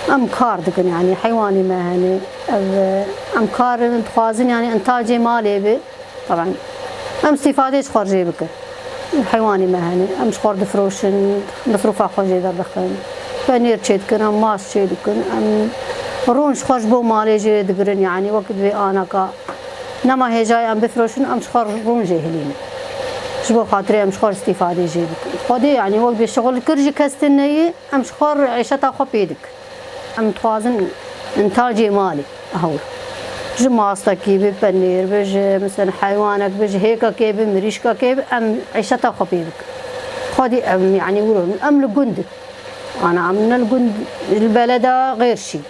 ام کار دکن یعنی حیوانی مهنه ام کار خوازن یعنی انتاج مالی به طبعا ام استفادهش خارجی بکن حیوانی مهنه امش خورد فروشن مصروف خارجی در بخن پنیر چید کنم ماس چید کن ام رونش خوش بو مالی جی دگرن یعنی وقت به آنا کا نما هجای ام بفروشن امش خور رون جهلینه شبو خاطري امش خور استفاده جي خودي يعني وقت الشغل كرجي كستني امش خور عيشتها خو بيدك ام توازن انتاجي مالي هول جو ماستا كيبي بنير بج مثلا حيوانك بج هيك كيبي مريشكا كيبي ام عيشتها خو بيدك خودي ام يعني يقولوا ام الجند انا من الجند البلد غير شيء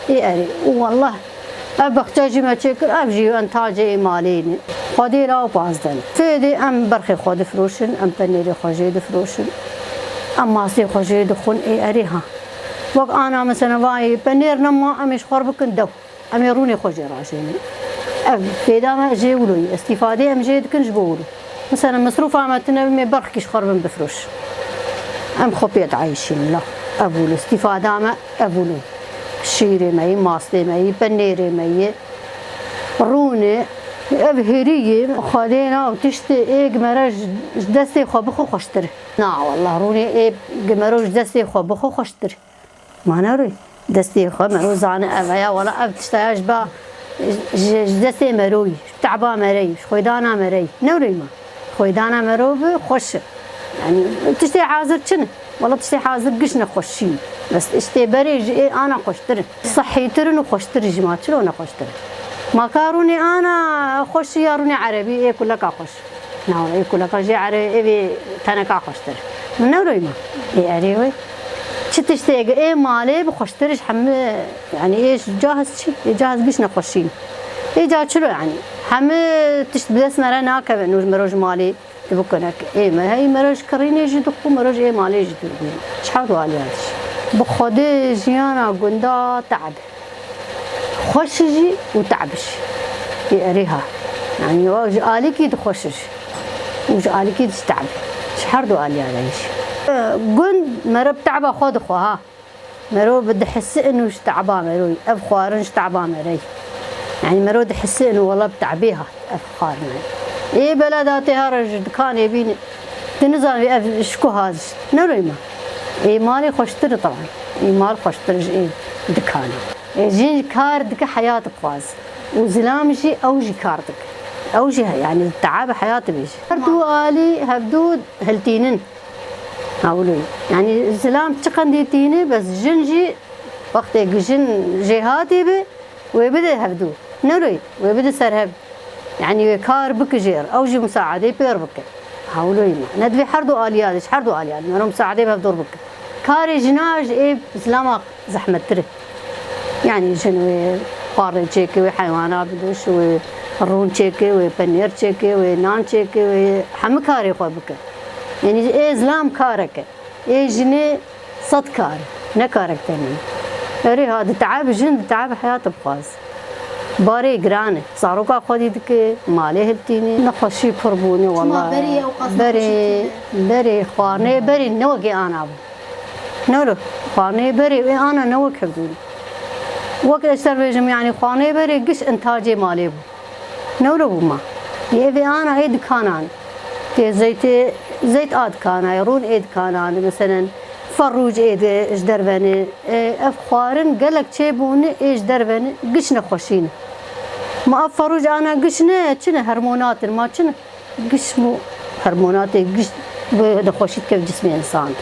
يعني والله ابختاجي ما تشكر ابجي انتاجي ماليني خودي لا بازدن فيدي ام برخي خود فروشن ام بنيري خوجي فروشن ام ماسي خوجي دخون اي اريها وق انا مثلا واي بنير نما امش خربكن دو ام يروني خوجي راشيني ام فيدا ما جي ولوي استفاده ام جي دكن جبولو مثلا مصروف عمتنا مي برخكش خربن بفروش ام خبيت عايشين لا ابول استفاده ما ابولو شيري ماي ماسي ماي بنيري ماي روني ابهريه خالينا وتشتي ايه جمرج دستي خو بخو خوشتر نا والله روني ايه جمرج دستي خو بخو خوشتر ما نروي دستي خو مروز انا ابيا ولا اب تشتاج با دستي مروي تعبا مري خويدانا مري نوري ما خويدانا مروب خوش يعني تشتي حاضر شنو والله تشتي حاضر قشنا خوشي بس اشتي بري انا خوشتر صحي ترن وخوشتر جماعه شلون خوشتر ما كاروني انا خوش ياروني عربي ايه كلك خوش ناو ايه كلك جي عربي تنكا خوشتر نوري ما ايه اريوي شتشتي ايه مالي بخوشترش حم يعني ايش جاهز شي جاهز قشنا خوشين ايه جا شلو يعني حم تشت بس مرا ناكب انه مروج مالي تبكنك ايه ما هي مروج كريني يجي دخو مروج ايه مالي يجي تقول شحال على هادشي بخودي جيانا قندا تعب خوشجي وتعبش يقريها يعني واج آليكي تخوشش وج آليكي تتعب شحردو آلي هذا الشيء قند مرب تعبه خود خوها مرو بدي حس انه تعبا مروي افخارنش تعبا مري يعني مرو بدي حس انه والله بتعبيها افخار مري ايه بلداتي هرج كان يبيني تنزل شكو هذا نروي ما ايه مالي خوشتر طبعا ايه مال خوشتر ايه دكاني جين كاردك حياتك خواز وزلامشي اوجي كاردك اوجي يعني التعب حياتي بيش هردو الي هبدو هلتينن هاولي يعني الزلام تقنديتيني بس جنجي وقت جن جهاتي بي ويبدا هبدو نروي ويبدا سرهب يعني كار بك جير اوجي مساعده بير بك هاولي ما ندفي حردو اليات حردو اليات مرو مساعده بفدور بك كاري جناج ايه زلامه زحمه تري يعني جنوي قارن تشيكي وحيوانات بدوش ورون تشيكي وبنير تشيكي ونان تشيكي وحمكاري خوبك يعني ايه زلام كارك ايه جني صد كار نكارك تاني اري هذا تعب جن تعب حياته بخاص باري جرانه صاروكا خودي دك مالي هلتيني نخشي قربوني والله بري خارني بري نوقي انا نورو خارني بري انا نوك هبدوني وقت اشتريجم يعني خانه بري قش انتاجي مالي بو نورو ما يبي انا ايد كانان تي زيت اد كان يرون ايد كانان مثلا فروج ايد ايش دربني افخارن قالك تشيبوني ايش دربني قشنا خوشين ما فروج انا قشنا شنو هرمونات ما شنو قش مو هرمونات قش خوشيت كيف جسم الانسان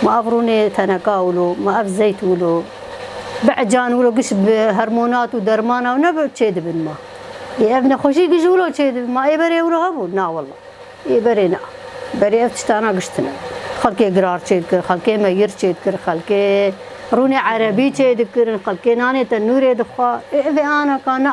ما افروني تنكاولو ما اف زيت ولو بعجان ولو قش بهرمونات ودرمانه ونبع تشيد بالما يا ابن خوشي قش ولو تشيد بالما يبري ولو هبو نا والله يبري نا بري افتشتانا قشتنا خلكي قرار تشيد كر خلكي مير تشيد كر خلكي روني عربي تشيد كر خلكي ناني تنوري دخوا اذا انا كان